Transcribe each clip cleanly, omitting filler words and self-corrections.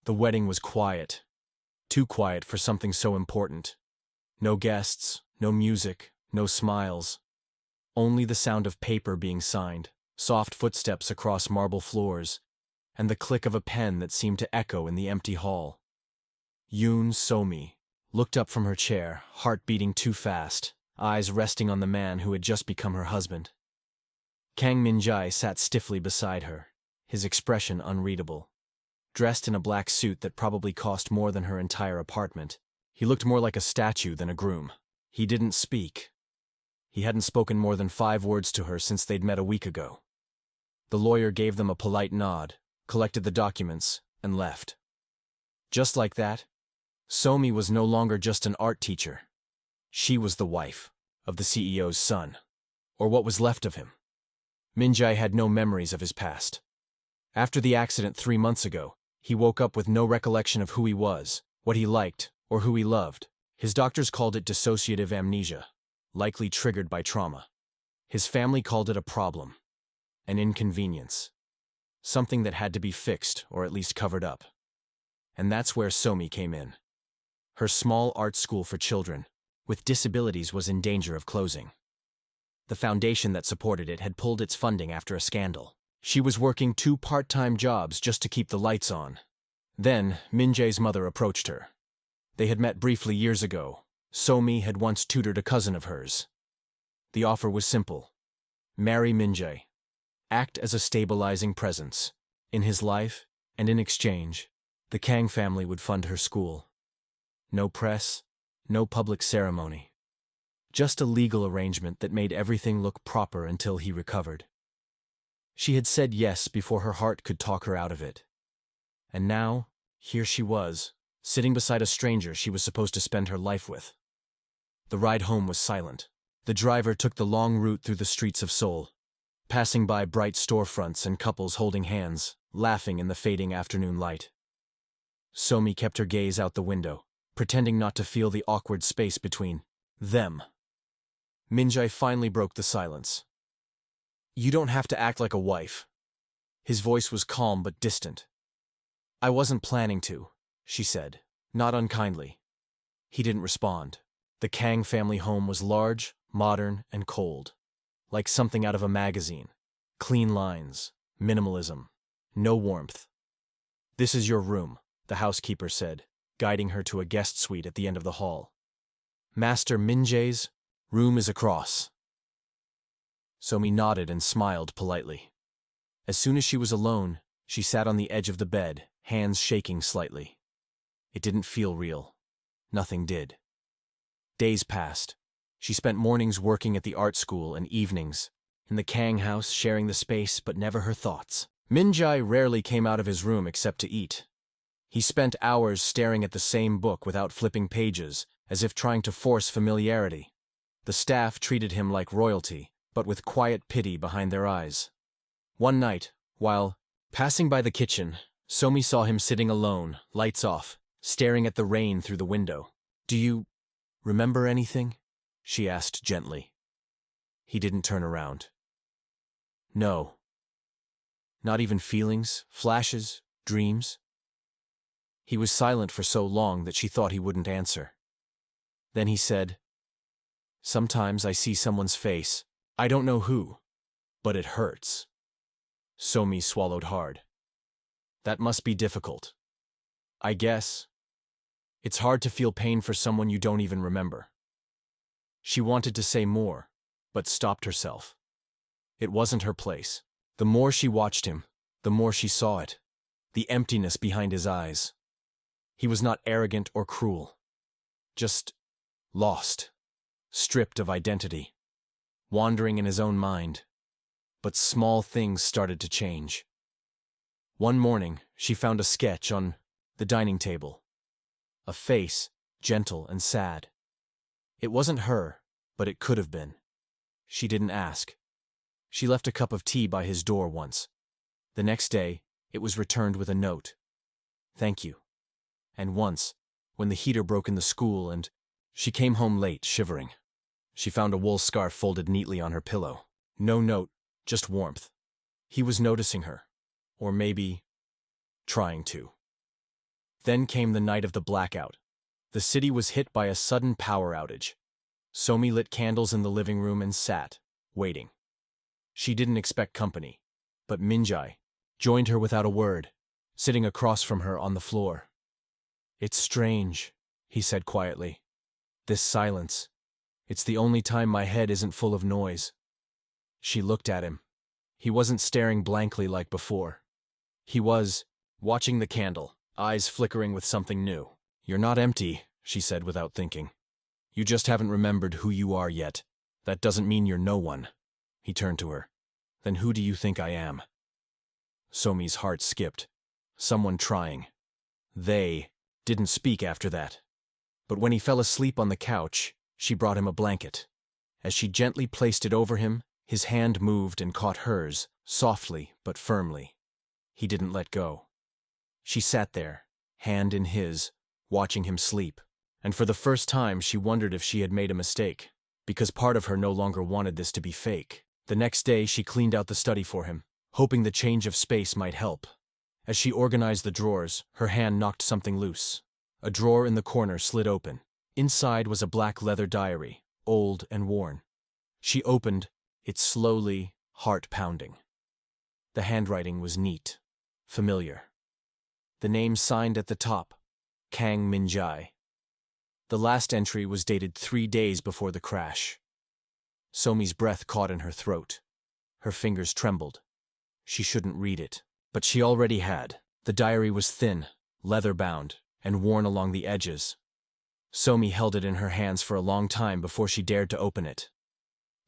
The wedding was quiet. Too quiet for something so important. No guests, no music, no smiles. Only the sound of paper being signed, soft footsteps across marble floors, and the click of a pen that seemed to echo in the empty hall. Yoon So-mi looked up from her chair, heart beating too fast, eyes resting on the man who had just become her husband. Kang Min-jae sat stiffly beside her, his expression unreadable. Dressed in a black suit that probably cost more than her entire apartment, he looked more like a statue than a groom. He didn't speak. He hadn't spoken more than 5 words to her since they'd met a week ago. The lawyer gave them a polite nod, collected the documents, and left. Just like that, So-mi was no longer just an art teacher. She was the wife of the CEO's son, or what was left of him. Min-jae had no memories of his past. After the accident 3 months ago, he woke up with no recollection of who he was, what he liked, or who he loved. His doctors called it dissociative amnesia, likely triggered by trauma. His family called it a problem, an inconvenience, something that had to be fixed or at least covered up. And that's where So-mi came in. Her small art school for children with disabilities was in danger of closing. The foundation that supported it had pulled its funding after a scandal. She was working 2 part-time jobs just to keep the lights on. Then, Min-jae's mother approached her. They had met briefly years ago. So-mi had once tutored a cousin of hers. The offer was simple. Marry Min-jae. Act as a stabilizing presence in his life, and in exchange, the Kang family would fund her school. No press, no public ceremony. Just a legal arrangement that made everything look proper until he recovered. She had said yes before her heart could talk her out of it. And now, here she was, sitting beside a stranger she was supposed to spend her life with. The ride home was silent. The driver took the long route through the streets of Seoul, passing by bright storefronts and couples holding hands, laughing in the fading afternoon light. So-mi kept her gaze out the window, pretending not to feel the awkward space between them. Min-jae finally broke the silence. "You don't have to act like a wife." His voice was calm but distant. "I wasn't planning to," she said, not unkindly. He didn't respond. The Kang family home was large, modern, and cold, like something out of a magazine. Clean lines, minimalism, no warmth. "This is your room," the housekeeper said, guiding her to a guest suite at the end of the hall. "Master Min-jae's room is across." So-mi nodded and smiled politely. As soon as she was alone, she sat on the edge of the bed, hands shaking slightly. It didn't feel real. Nothing did. Days passed. She spent mornings working at the art school and evenings in the Kang house, sharing the space but never her thoughts. Min-jae rarely came out of his room except to eat. He spent hours staring at the same book without flipping pages, as if trying to force familiarity. The staff treated him like royalty, but with quiet pity behind their eyes. One night, while passing by the kitchen, So-mi saw him sitting alone, lights off, staring at the rain through the window. "Do you remember anything?" she asked gently. He didn't turn around. "No. Not even feelings, flashes, dreams?" He was silent for so long that she thought he wouldn't answer. Then he said, "Sometimes I see someone's face. I don't know who, but it hurts." So-mi swallowed hard. "That must be difficult. I guess. It's hard to feel pain for someone you don't even remember." She wanted to say more, but stopped herself. It wasn't her place. The more she watched him, the more she saw it. The emptiness behind his eyes. He was not arrogant or cruel. Just lost. Stripped of identity. Wandering in his own mind. But small things started to change. One morning, she found a sketch on the dining table. A face, gentle and sad. It wasn't her, but it could have been. She didn't ask. She left a cup of tea by his door once. The next day, it was returned with a note. "Thank you." And once, when the heater broke in the school and she came home late, shivering, she found a wool scarf folded neatly on her pillow. No note, just warmth. He was noticing her. Or maybe trying to. Then came the night of the blackout. The city was hit by a sudden power outage. Somi lit candles in the living room and sat, waiting. She didn't expect company, but Minjai joined her without a word, sitting across from her on the floor. "It's strange," he said quietly. "This silence. It's the only time my head isn't full of noise." She looked at him. He wasn't staring blankly like before. He was watching the candle, eyes flickering with something new. "You're not empty," she said without thinking. "You just haven't remembered who you are yet. That doesn't mean you're no one." He turned to her. "Then who do you think I am?" Somi's heart skipped. Someone trying. They didn't speak after that. But when he fell asleep on the couch, she brought him a blanket. As she gently placed it over him, his hand moved and caught hers, softly but firmly. He didn't let go. She sat there, hand in his, watching him sleep. And for the first time she wondered if she had made a mistake, because part of her no longer wanted this to be fake. The next day she cleaned out the study for him, hoping the change of space might help. As she organized the drawers, her hand knocked something loose. A drawer in the corner slid open. Inside was a black leather diary, old and worn. She opened it slowly, heart pounding. The handwriting was neat, familiar. The name signed at the top, Kang Minjai. The last entry was dated 3 days before the crash. Somi's breath caught in her throat. Her fingers trembled. She shouldn't read it, but she already had. The diary was thin, leather-bound, and worn along the edges. Somi held it in her hands for a long time before she dared to open it.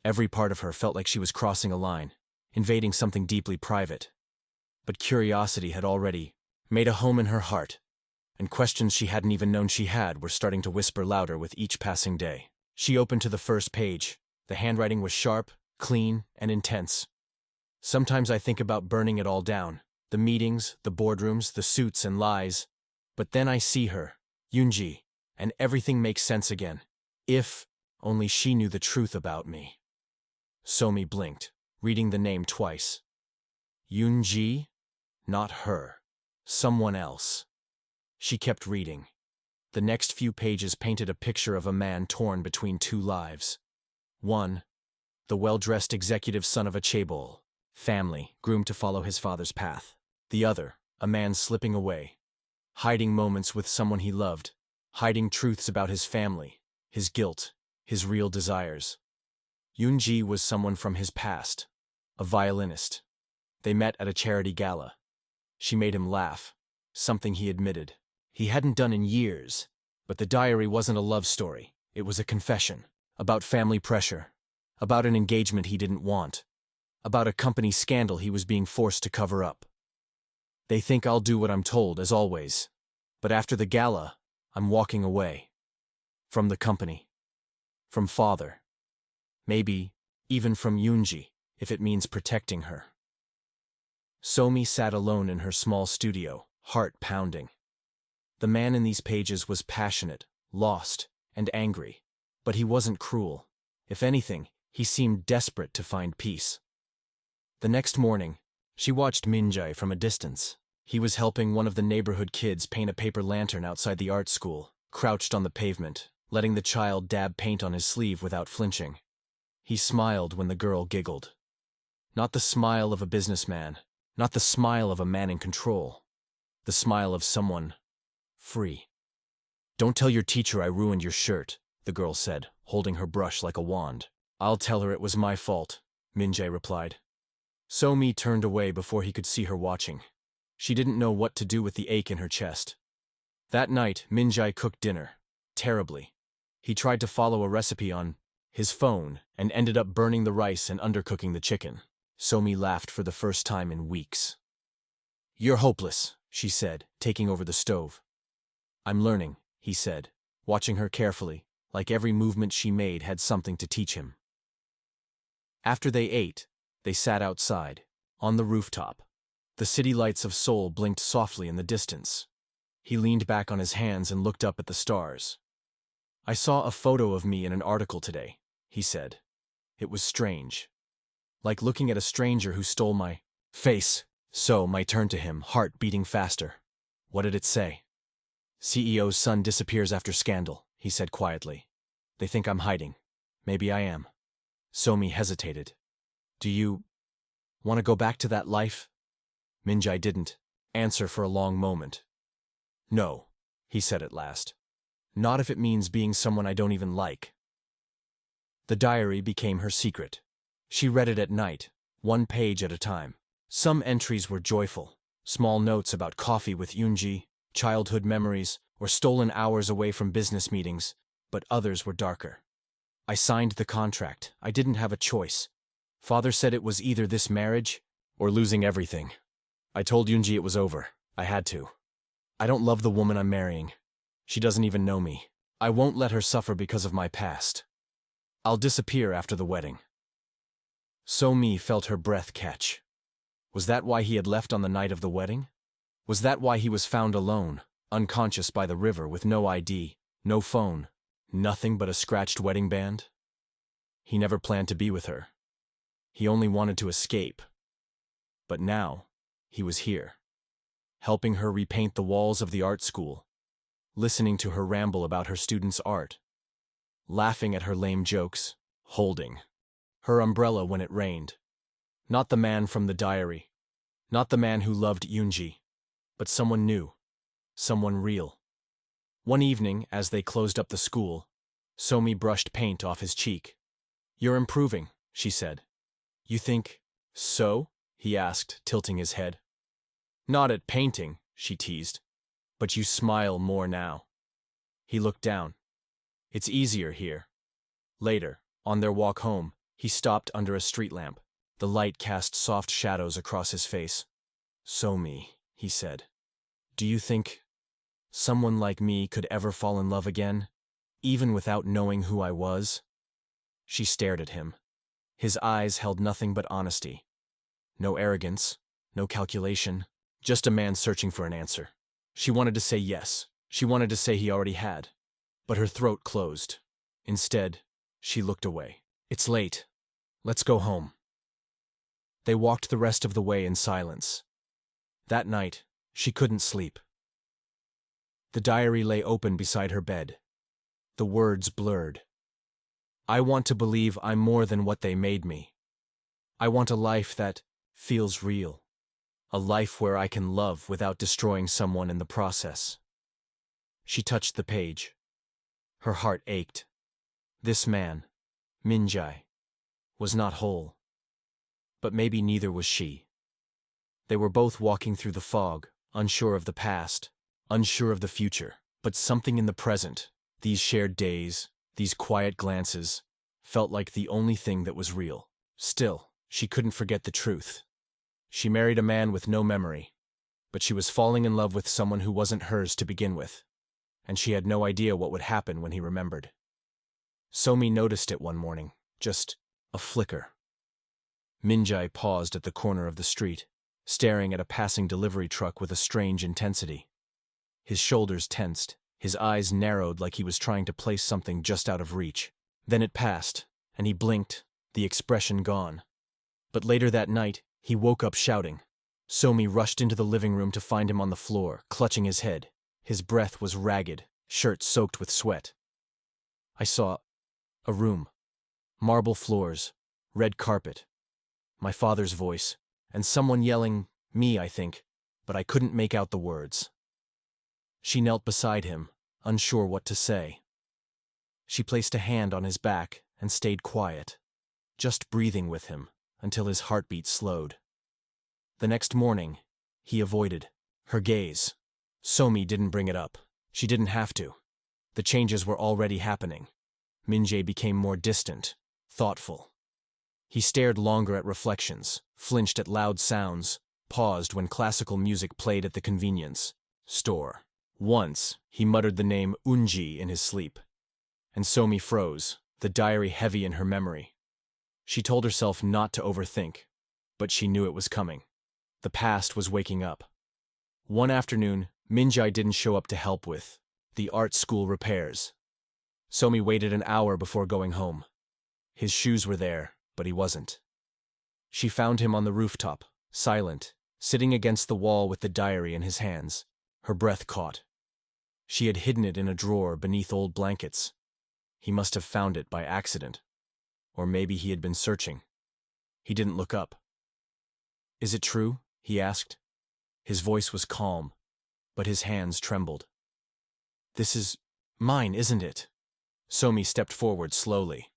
Every part of her felt like she was crossing a line, invading something deeply private. But curiosity had already made a home in her heart, and questions she hadn't even known she had were starting to whisper louder with each passing day. She opened to the first page. The handwriting was sharp, clean, and intense. "Sometimes I think about burning it all down, the meetings, the boardrooms, the suits and lies. But then I see her, Yoonji, and everything makes sense again. If only she knew the truth about me." Somi blinked, reading the name twice. Yoonji? Not her. Someone else. She kept reading. The next few pages painted a picture of a man torn between two lives. One, the well-dressed executive son of a chaebol, family, groomed to follow his father's path. The other, a man slipping away, hiding moments with someone he loved, hiding truths about his family, his guilt, his real desires. Yoonji was someone from his past, a violinist. They met at a charity gala. She made him laugh, something he admitted he hadn't done in years. But the diary wasn't a love story. It was a confession, about family pressure, about an engagement he didn't want, about a company scandal he was being forced to cover up. "They think I'll do what I'm told, as always. But after the gala, I'm walking away. From the company. From father. Maybe even from Yoonji, if it means protecting her." Somi sat alone in her small studio, heart pounding. The man in these pages was passionate, lost, and angry. But he wasn't cruel. If anything, he seemed desperate to find peace. The next morning, she watched Minjai from a distance. He was helping one of the neighborhood kids paint a paper lantern outside the art school, crouched on the pavement, letting the child dab paint on his sleeve without flinching. He smiled when the girl giggled. Not the smile of a businessman, not the smile of a man in control. The smile of someone free. "Don't tell your teacher I ruined your shirt," the girl said, holding her brush like a wand. "I'll tell her it was my fault," Minjai replied. Somi turned away before he could see her watching. She didn't know what to do with the ache in her chest. That night, Minjai cooked dinner. Terribly. He tried to follow a recipe on his phone and ended up burning the rice and undercooking the chicken. Somi laughed for the first time in weeks. "You're hopeless," she said, taking over the stove. "I'm learning," he said, watching her carefully, like every movement she made had something to teach him. After they ate, they sat outside, on the rooftop. The city lights of Seoul blinked softly in the distance. He leaned back on his hands and looked up at the stars. "I saw a photo of me in an article today," he said. "It was strange. Like looking at a stranger who stole my face." So, my turn to him, heart beating faster. "What did it say?" CEO's son disappears after scandal, he said quietly. They think I'm hiding. Maybe I am. Somi hesitated. Do you want to go back to that life? Minjai didn't answer for a long moment. No, he said at last. Not if it means being someone I don't even like. The diary became her secret. She read it at night, one page at a time. Some entries were joyful, small notes about coffee with Yoonji, childhood memories, or stolen hours away from business meetings, but others were darker. I signed the contract. I didn't have a choice. Father said it was either this marriage or losing everything. I told Yoonji it was over. I had to. I don't love the woman I'm marrying. She doesn't even know me. I won't let her suffer because of my past. I'll disappear after the wedding. Somi felt her breath catch. Was that why he had left on the night of the wedding? Was that why he was found alone, unconscious by the river with no ID, no phone, nothing but a scratched wedding band? He never planned to be with her. He only wanted to escape. But now, he was here, helping her repaint the walls of the art school, listening to her ramble about her students' art, laughing at her lame jokes, holding her umbrella when it rained. Not the man from the diary, not the man who loved Yoonji, but someone new, someone real. One evening, as they closed up the school, Somi brushed paint off his cheek. You're improving, she said. You think so? He asked, tilting his head. Not at painting, she teased. But you smile more now. He looked down. It's easier here. Later, on their walk home, he stopped under a street lamp. The light cast soft shadows across his face. Somi, he said, do you think someone like me could ever fall in love again, even without knowing who I was? She stared at him. His eyes held nothing but honesty. No arrogance, no calculation, just a man searching for an answer. She wanted to say yes. She wanted to say he already had. But her throat closed. Instead, she looked away. It's late. Let's go home. They walked the rest of the way in silence. That night, she couldn't sleep. The diary lay open beside her bed. The words blurred. I want to believe I'm more than what they made me. I want a life that feels real. A life where I can love without destroying someone in the process. She touched the page. Her heart ached. This man, Minjai, was not whole. But maybe neither was she. They were both walking through the fog, unsure of the past, unsure of the future, but something in the present, these shared days, these quiet glances, felt like the only thing that was real. Still, she couldn't forget the truth. She married a man with no memory, but she was falling in love with someone who wasn't hers to begin with, and she had no idea what would happen when he remembered. Somi noticed it one morning, just a flicker. Minjai paused at the corner of the street, staring at a passing delivery truck with a strange intensity. His shoulders tensed, his eyes narrowed like he was trying to place something just out of reach. Then it passed, and he blinked, the expression gone. But later that night, he woke up shouting. Somi rushed into the living room to find him on the floor, clutching his head. His breath was ragged, shirt soaked with sweat. I saw a room. Marble floors, red carpet. My father's voice, and someone yelling, me, I think, but I couldn't make out the words. She knelt beside him, unsure what to say. She placed a hand on his back and stayed quiet, just breathing with him until his heartbeat slowed. The next morning, he avoided her gaze. Somi didn't bring it up. She didn't have to. The changes were already happening. Minjai became more distant, thoughtful. He stared longer at reflections, flinched at loud sounds, paused when classical music played at the convenience store. Once, he muttered the name Unji in his sleep. And Somi froze, the diary heavy in her memory. She told herself not to overthink, but she knew it was coming. The past was waking up. One afternoon, Minjai didn't show up to help with the art school repairs. Somi waited an hour before going home. His shoes were there, but he wasn't. She found him on the rooftop, silent, sitting against the wall with the diary in his hands. Her breath caught. She had hidden it in a drawer beneath old blankets. He must have found it by accident. Or maybe he had been searching. He didn't look up. "Is it true?" he asked. His voice was calm, but his hands trembled. "This is mine, isn't it?" Somi stepped forward slowly.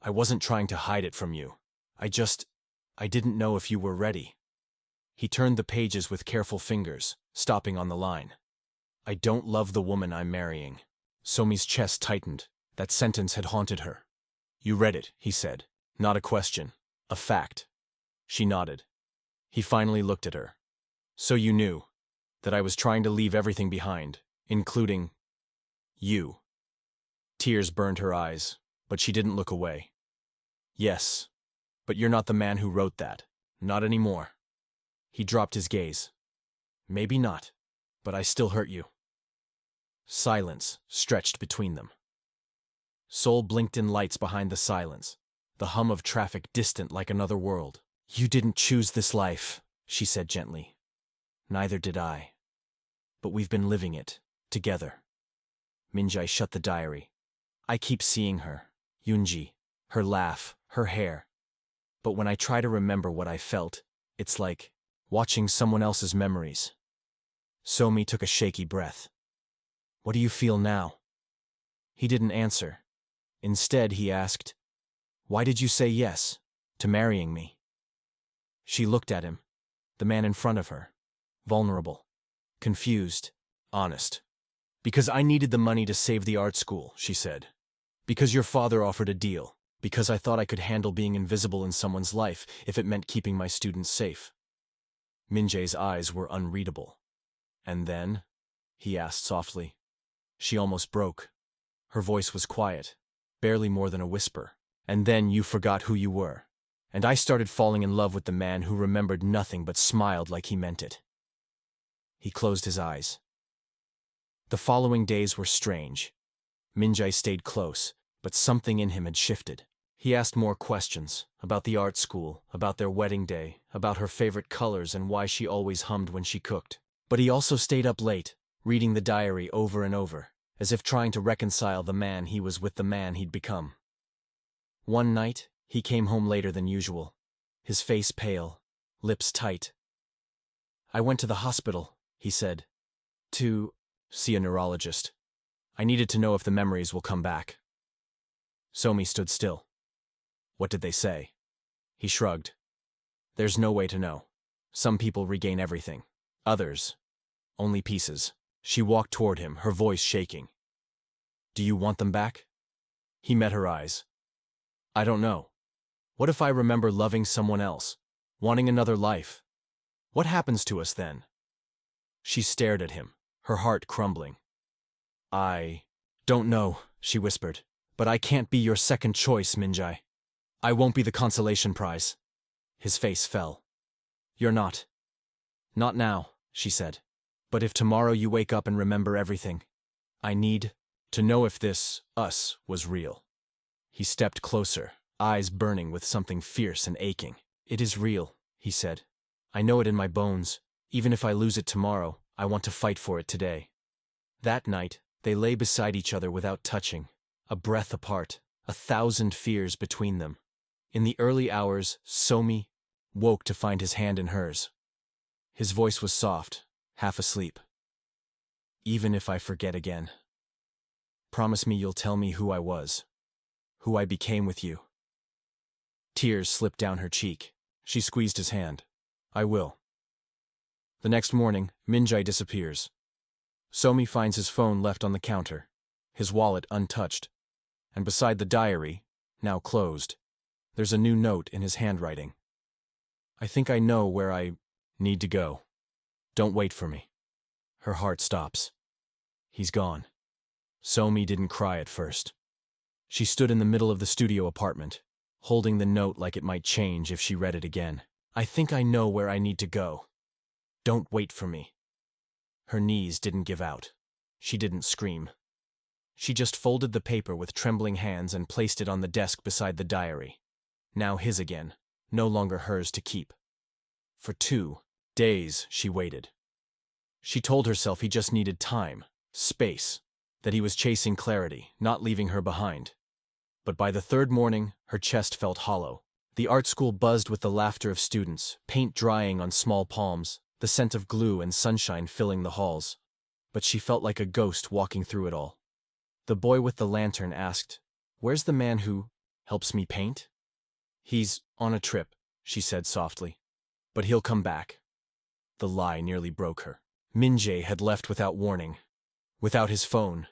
"I wasn't trying to hide it from you. I didn't know if you were ready." He turned the pages with careful fingers, stopping on the line. "I don't love the woman I'm marrying." Somi's chest tightened. That sentence had haunted her. "You read it," he said. "Not a question. A fact." She nodded. He finally looked at her. "So you knew that I was trying to leave everything behind, including you." Tears burned her eyes, but she didn't look away. "Yes, but you're not the man who wrote that. Not anymore." He dropped his gaze. "Maybe not, but I still hurt you." Silence stretched between them. Seoul blinked in lights behind the silence, the hum of traffic distant like another world. "You didn't choose this life," she said gently. "Neither did I. But we've been living it, together." Minjae shut the diary. "I keep seeing her, Yoonji, her laugh, her hair. But when I try to remember what I felt, it's like watching someone else's memories." Somi took a shaky breath. "What do you feel now?" He didn't answer. Instead, he asked, "Why did you say yes to marrying me?" She looked at him, the man in front of her, vulnerable, confused, honest. "Because I needed the money to save the art school," she said. "Because your father offered a deal. Because I thought I could handle being invisible in someone's life if it meant keeping my students safe." Minjae's eyes were unreadable. "And then?" he asked softly. She almost broke. Her voice was quiet, barely more than a whisper. "And then you forgot who you were. And I started falling in love with the man who remembered nothing but smiled like he meant it." He closed his eyes. The following days were strange. Minjae stayed close, but something in him had shifted. He asked more questions, about the art school, about their wedding day, about her favorite colors and why she always hummed when she cooked. But he also stayed up late, reading the diary over and over, as if trying to reconcile the man he was with the man he'd become. One night, he came home later than usual, his face pale, lips tight. "I went to the hospital," he said, "to see a neurologist. I needed to know if the memories will come back." Somi stood still. "What did they say?" He shrugged. "There's no way to know. Some people regain everything. Others, only pieces." She walked toward him, her voice shaking. "Do you want them back?" He met her eyes. "I don't know. What if I remember loving someone else, wanting another life? What happens to us then?" She stared at him, her heart crumbling. "I don't know," she whispered, "but I can't be your second choice, Minjae. I won't be the consolation prize." His face fell. "You're not. Not now," she said. "But if tomorrow you wake up and remember everything, I need to know if this us was real." He stepped closer, eyes burning with something fierce and aching. "It is real," he said. "I know it in my bones. Even if I lose it tomorrow, I want to fight for it today." That night, they lay beside each other without touching, a breath apart, 1,000 fears between them. In the early hours, Somi woke to find his hand in hers. His voice was soft, half asleep. "Even if I forget again, promise me you'll tell me who I was, who I became with you." Tears slipped down her cheek. She squeezed his hand. "I will." The next morning, Minjae disappears. Somi finds his phone left on the counter, his wallet untouched, and beside the diary, now closed, there's a new note in his handwriting. "I think I know where I need to go. Don't wait for me." Her heart stops. He's gone. Somi didn't cry at first. She stood in the middle of the studio apartment, holding the note like it might change if she read it again. "I think I know where I need to go. Don't wait for me." Her knees didn't give out. She didn't scream. She just folded the paper with trembling hands and placed it on the desk beside the diary. Now his again, no longer hers to keep. For 2 days, she waited. She told herself he just needed time, space, that he was chasing clarity, not leaving her behind. But by the third morning, her chest felt hollow. The art school buzzed with the laughter of students, paint drying on small palms, the scent of glue and sunshine filling the halls. But she felt like a ghost walking through it all. The boy with the lantern asked, "Where's the man who helps me paint?" "He's on a trip," she said softly. "But he'll come back." The lie nearly broke her. Min-jae had left without warning, without his phone,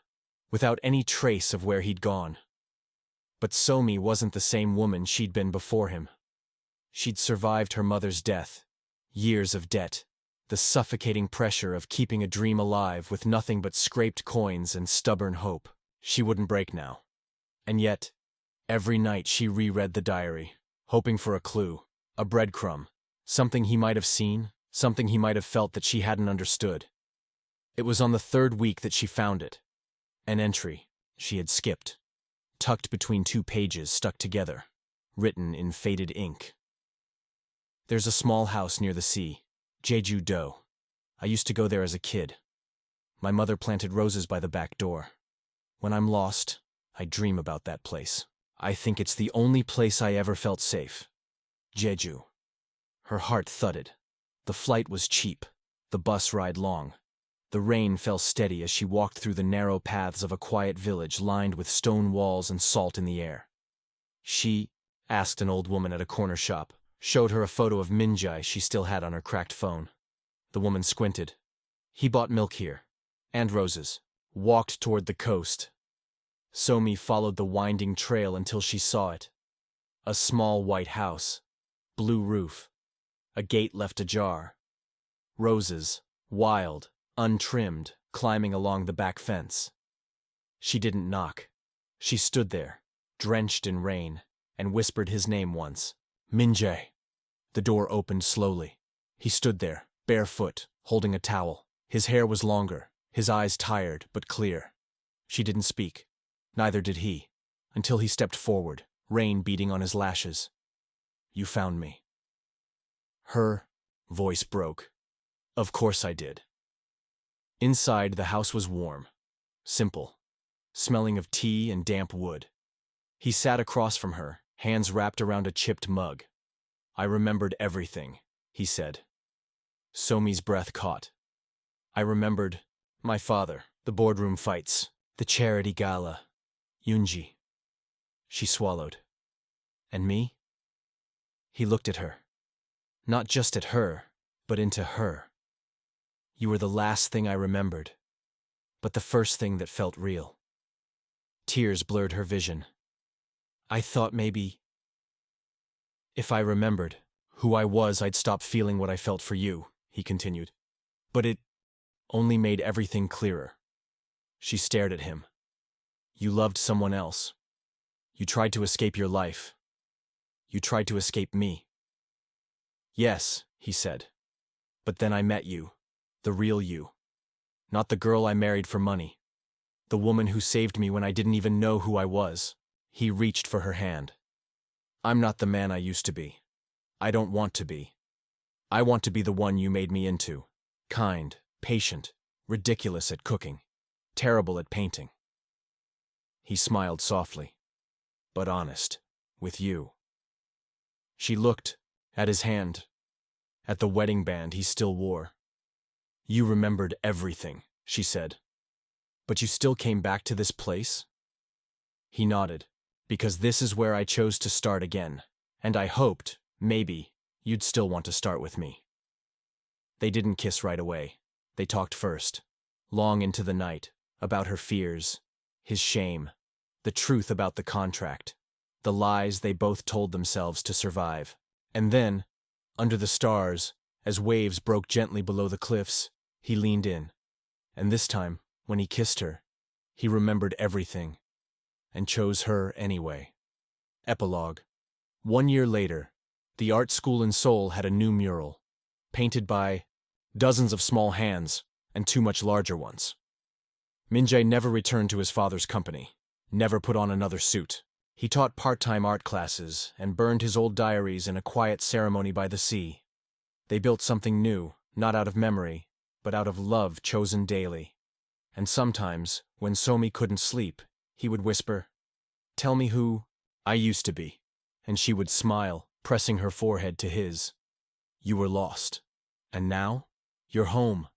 without any trace of where he'd gone. But Somi wasn't the same woman she'd been before him. She'd survived her mother's death, years of debt, the suffocating pressure of keeping a dream alive with nothing but scraped coins and stubborn hope. She wouldn't break now. And yet, every night she reread the diary, hoping for a clue, a breadcrumb, something he might have seen, something he might have felt that she hadn't understood. It was on the third week that she found it. An entry she had skipped, tucked between two pages stuck together, written in faded ink. "There's a small house near the sea, Jeju-do. I used to go there as a kid. My mother planted roses by the back door. When I'm lost, I dream about that place. I think it's the only place I ever felt safe. Jeju." Her heart thudded. The flight was cheap, the bus ride long. The rain fell steady as she walked through the narrow paths of a quiet village lined with stone walls and salt in the air. She asked an old woman at a corner shop, showed her a photo of Min-jae she still had on her cracked phone. The woman squinted. "He bought milk here, and roses," walked toward the coast. Somi followed the winding trail until she saw it. A small white house, blue roof, a gate left ajar. Roses, wild, untrimmed, climbing along the back fence. She didn't knock. She stood there, drenched in rain, and whispered his name once. "Min-jae." The door opened slowly. He stood there, barefoot, holding a towel. His hair was longer, his eyes tired but clear. She didn't speak. Neither did he, until he stepped forward, rain beating on his lashes. "You found me." Her voice broke. "Of course I did." Inside, the house was warm, simple, smelling of tea and damp wood. He sat across from her, hands wrapped around a chipped mug. "I remembered everything," he said. Somi's breath caught. "I remembered my father, the boardroom fights, the charity gala, Yoonji." She swallowed. "And me?" He looked at her. Not just at her, but into her. "You were the last thing I remembered, but the first thing that felt real." Tears blurred her vision. "I thought maybe if I remembered who I was, I'd stop feeling what I felt for you," he continued. "But it only made everything clearer." She stared at him. "You loved someone else. You tried to escape your life. You tried to escape me." "Yes," he said. "But then I met you, the real you. Not the girl I married for money. The woman who saved me when I didn't even know who I was." He reached for her hand. "I'm not the man I used to be. I don't want to be. I want to be the one you made me into. Kind, patient, ridiculous at cooking, terrible at painting." He smiled softly, "But honest, with you." She looked at his hand, at the wedding band he still wore. "You remembered everything," she said. "But you still came back to this place?" He nodded. "Because this is where I chose to start again, and I hoped, maybe, you'd still want to start with me." They didn't kiss right away. They talked first, long into the night, about her fears, his shame, the truth about the contract, the lies they both told themselves to survive. And then, under the stars, as waves broke gently below the cliffs, he leaned in. And this time, when he kissed her, he remembered everything, and chose her anyway. Epilogue. 1 year later, the art school in Seoul had a new mural, painted by dozens of small hands and two much larger ones. Min-jae never returned to his father's company, never put on another suit. He taught part-time art classes and burned his old diaries in a quiet ceremony by the sea. They built something new, not out of memory, but out of love chosen daily. And sometimes, when Somi couldn't sleep, he would whisper, "Tell me who I used to be." And she would smile, pressing her forehead to his. "You were lost. And now? You're home."